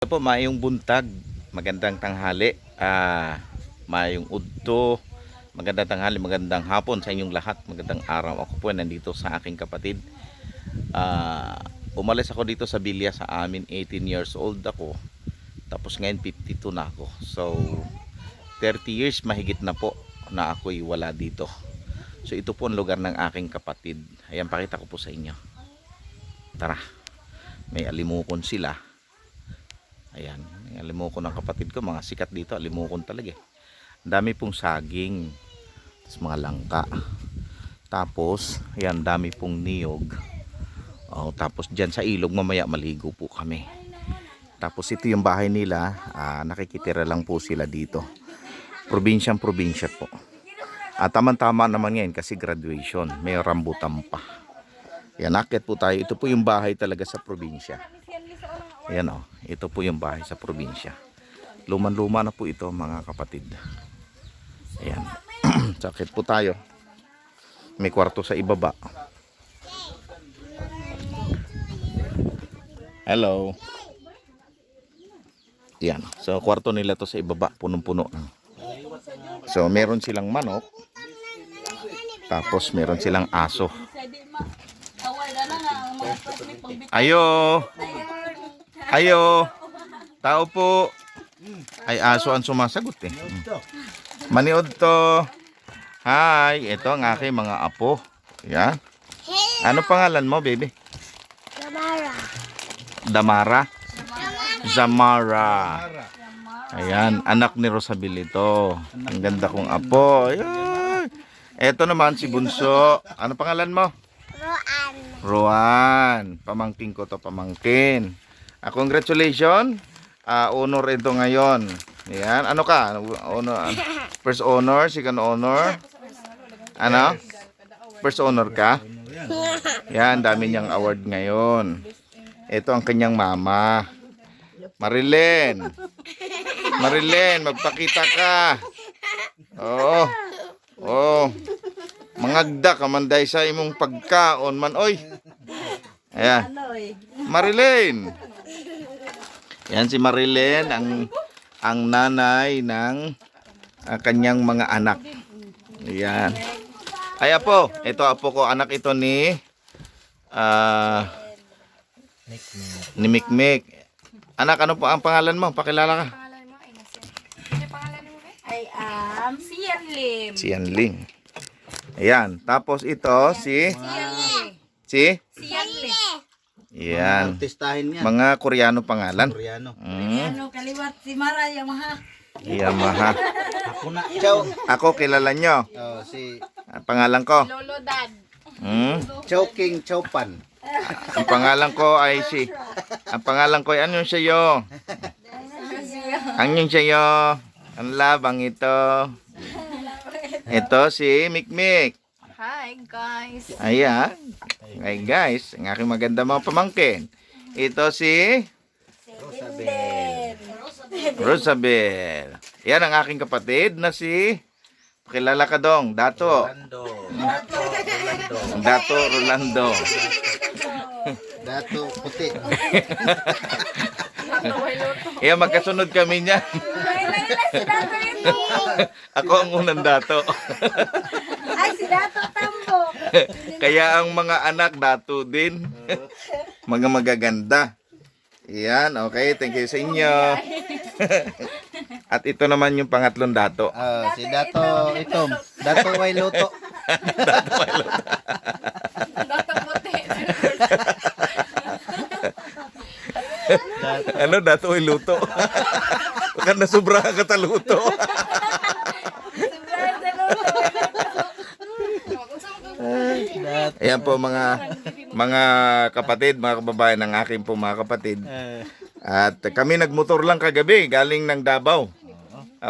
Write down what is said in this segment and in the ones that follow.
Ito po, mayong buntag, magandang tanghali, mayong udto, magandang tanghali, magandang hapon sa inyong lahat, magandang araw. Ako po nandito sa aking kapatid. Umalis ako dito sa Bilya sa amin, 18 years old ako. Tapos ngayon 52 na ako. So 30 years mahigit na po na ako'y wala dito. So ito po ang lugar ng aking kapatid. Ayan, pakita ko po sa inyo. Tara, may alimukon sila. Ayan, may alimukon ng kapatid ko. Mga sikat dito, alimukon talaga eh. Ang dami pong saging. Tapos mga langka. Tapos, ayan, dami pong niyog. Tapos dyan sa ilog mamaya maligo po kami. Tapos ito yung bahay nila. Nakikitira lang po sila dito. Probinsyang probinsya po. Tama-tama naman ngayon kasi graduation. May rambutan pa. Ayan, akit po tayo. Ito po yung bahay talaga sa probinsya. Ayan o, ito po yung bahay sa probinsya. Luman-luma na po ito mga kapatid. Ayan. Sakit po tayo. May kwarto sa ibaba. Hello. Ayan. So kwarto nila to sa ibaba, punong-puno. So meron silang manok. Tapos meron silang aso. Ayo. Ayo. Tao po. Ay, aso ang sumasagot eh. Maniod to. Hi, ito ang aking mga apo. Yan. Ano pangalan mo, baby? Damara. Damara? Zamara. Ayan, anak ni Rosabel ito. Ang ganda kong apo. Ayan. Ito naman si Bunso. Ano pangalan mo? Roan. Roan. Pamangkin ko to, pamangkin. Congratulations. Honor ito ngayon. Ayan. Ano ka? Honor. First honor, second honor. Ano? First honor ka? Yan, dami niyang award ngayon. Ito ang kanyang mama. Marilyn. Marilyn, magpakita ka. Oo. Oh. Mangagda ka man dahil sa imong pagkaon man. Oy. Ayan. Marilyn. Yan si Marilyn, ang nanay ng kanyang mga anak. Ayan. Ay apo, ito apo ko, anak ito ni Mikmik. Anak, ano po ang pangalan mo? Pakilala ka. I am Sianlim. Si Yanling. Ayan, tapos ito si Sianlim. Ayan. Artistahin niya. Mga Koreano pangalan. Koreano. Ano kaliwat si Mara Yamaha. Yamaha. Ako na. Chow. Ako, kilala nyo. Si Ang pangalan ko. Lolo Dad. Chowking Chowpan. Ang pangalan ko ay ang pangalan ko ay anong sa'yo? Anong sa'yo? Ang labang ito. Ito si Mikmik. Hi guys. Ayan. Ay guys, ang aking maganda mga pamangkin. Ito si Rosabel. Yan ang aking kapatid na si pakilala ka dong, Dato. Dato Rolando. Dato Puti. Yan, magkasunod kami niyan. Ako ang unang Dato. Ay si Dato Tambo. Kaya ang mga anak Dato din. Mga magaganda. Yan, okay. Thank you sa inyo. At ito naman yung pangatlong Dato. Si Dato Itom. Dato Wailuto. Dato Puti. Ano, Dato ay luto. Baka nasubra ka taluto. Ayan po mga kapatid, mga kababayan ng aking po mga kapatid. At kami nagmotor lang kagabi, galing ng Davao.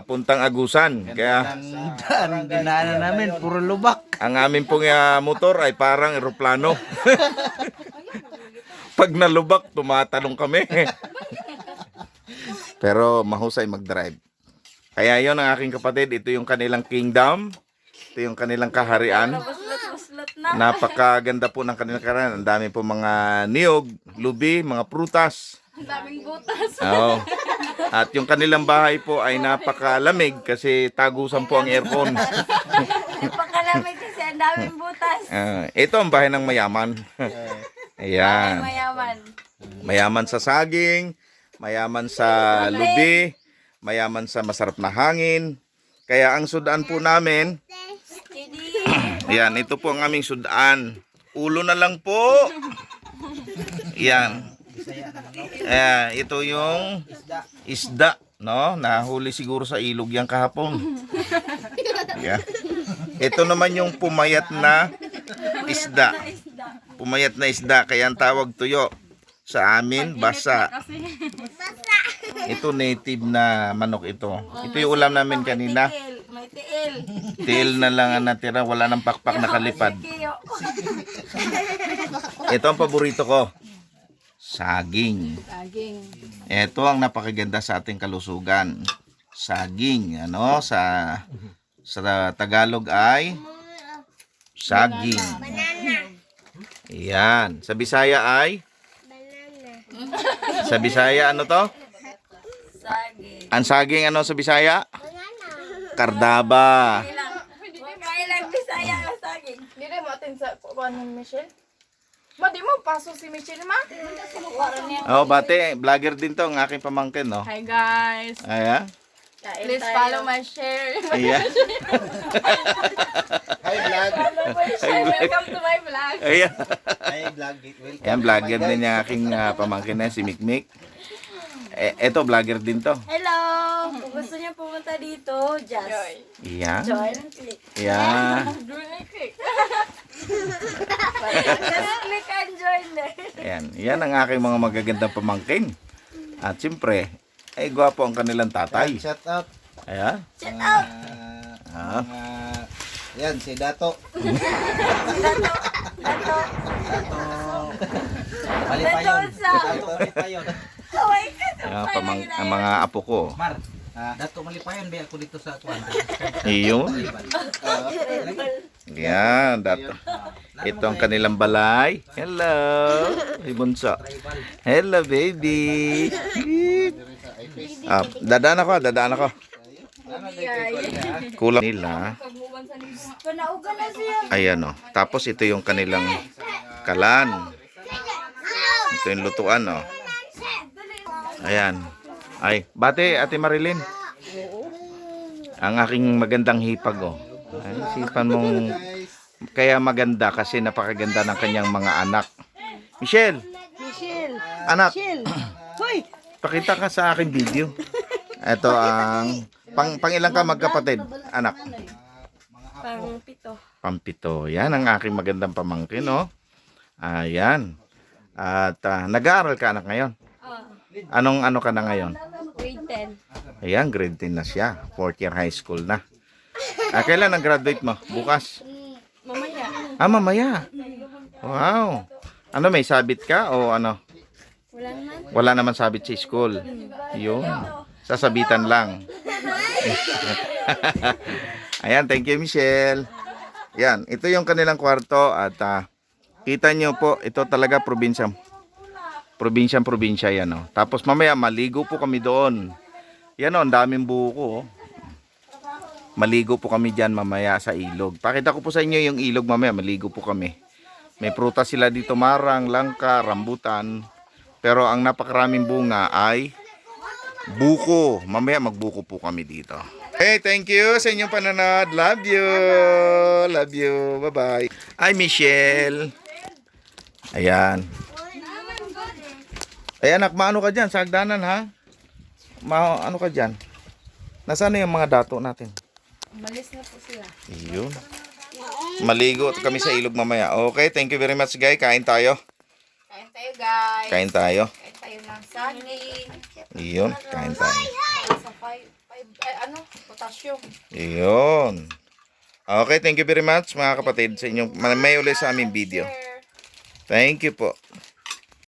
Puntang Agusan. Kaya Ang dinaanan namin, puro lubak. ang amin pong motor ay parang eroplano. Pag nalubak, tumatalong kami. Pero mahusay mag-drive. Kaya yon ang aking kapatid. Ito yung kanilang kingdom. Ito yung kanilang kaharian. Napakaganda po ng kanilang kaharian. Ang dami po mga niyog, lubi, mga prutas. Ang daming butas. Oo. At yung kanilang bahay po ay napakalamig kasi tagusan po ang aircon. Napakalamig kasi ang daming butas. Ito ang bahay ng mayaman. Ayan. Mayaman. Mayaman sa saging, mayaman sa lubi, mayaman sa masarap na hangin. Kaya ang sudan po namin, Kidi. ayan, ito po ang aming sudan. Ulo na lang po. Ayan. Ayan, ito yung isda, no? Nahuli siguro sa ilog yan kahapon. Ayan. Ito naman yung pumayat na isda. Pumayat na isda, kaya ang tawag tuyo. Sa amin, basa. Ito native na manok ito. Ito yung ulam namin kanina. May tiil. Tiil na lang ang natira, wala nang pakpak na kalipad. Kiyo. Ito ang paborito ko. Saging. Saging. Ito ang napakaganda sa ating kalusugan. Saging, ano, sa Tagalog ay saging. Ayan. Sa Bisaya ay? Sa Bisaya, ano to? Saging. Ang saging, ano sa Bisaya? Kardaba. Kailang Bisaya ang saging. Di rin mo atin sa kuwan ng Michelle. Ma, di mo paso si Michelle, ma? Oh, bate, vlogger din to, ang aking pamangkin, no? Hi guys. Ayan. Please follow my share. Ayan. Hi vlog. Welcome to my vlog. Ayan. Hi vlog. Welcome. Ayan, vlogger din yung aking pamangkin na si Mikmik. Eto, vlogger din to. Hello! Kung gusto niyo pumunta dito, just Ayan. join and click. Ayan. Just click and join there. Ayan. Yan ang aking mga magagandang pamangkin. At siyempre, ay gwapo ang kanilang tatay. Shout out. Ayan. Ah. Yan, si Dato. Malipayon. Dato, Dato Malipayon. Kaway ka sa Ayan, ang mga apo ko. Mar, Dato Malipayon ba ako dito sa kuwan? Iyon. Yan, dato. Ito ang kanilang balay. Hello. Ay, bunso. Hello, baby. Dadaan ako. Kulang nila. Panauga na siya. Ayan o. Tapos ito yung kanilang kalan. Ito yung lutuan o. Ayan. Ay, bate, Ate Marilyn. Ang aking magandang hipag o. Ay, isipan mong kaya maganda kasi napakaganda ng kanyang mga anak. Michelle. Anak. Hoy! Pakita ka sa aking video. Ito ang pang ilang ka magkapatid, anak? Pang pito. Pampito. Yan ang aking magandang pamangkin, no? Ayan. At nag-aaral ka anak ngayon. Anong ano ka na ngayon? Grade 10. Ayan, grade 10 na siya. 4th year high school na. Kailan ang graduate mo? Bukas? Mamaya. Mamaya. Wow. Ano, may sabit ka o ano? Wala naman. Wala naman sabit sa school. Yun. Sasabitan lang. Ayan, thank you Michelle. Yan, ito yung kanilang kwarto at kita nyo po, ito talaga probinsya. Probinsya yan. Oh. Tapos mamaya maligo po kami doon. Yan o, ang daming buko. Oh. Maligo po kami dyan mamaya sa ilog. Pakita ko po sa inyo yung ilog mamaya, maligo po kami. May prutas sila dito, marang, langka, rambutan. Pero ang napakaraming bunga ay buko. Mamaya magbuko po kami dito. Hey, thank you sa inyong panonood. Love you. Love you. Bye-bye. Ay, Michelle. Ayan. Ay, anak, maano ka dyan? Sa hagdanan, ha? Ano ka dyan? Nasaan na yung mga dato natin? Malis na po sila. Iyon. Maligo kami sa ilog mamaya. Okay, thank you very much, guys. Kain tayo. Kain tayo guys. Kain tayo. Kain tayo ng saging. Iyon, kain tayo. Sa potassium. Iyon. Okay, thank you very much mga kapatid sa inyong may uli sa aming video. Thank you po.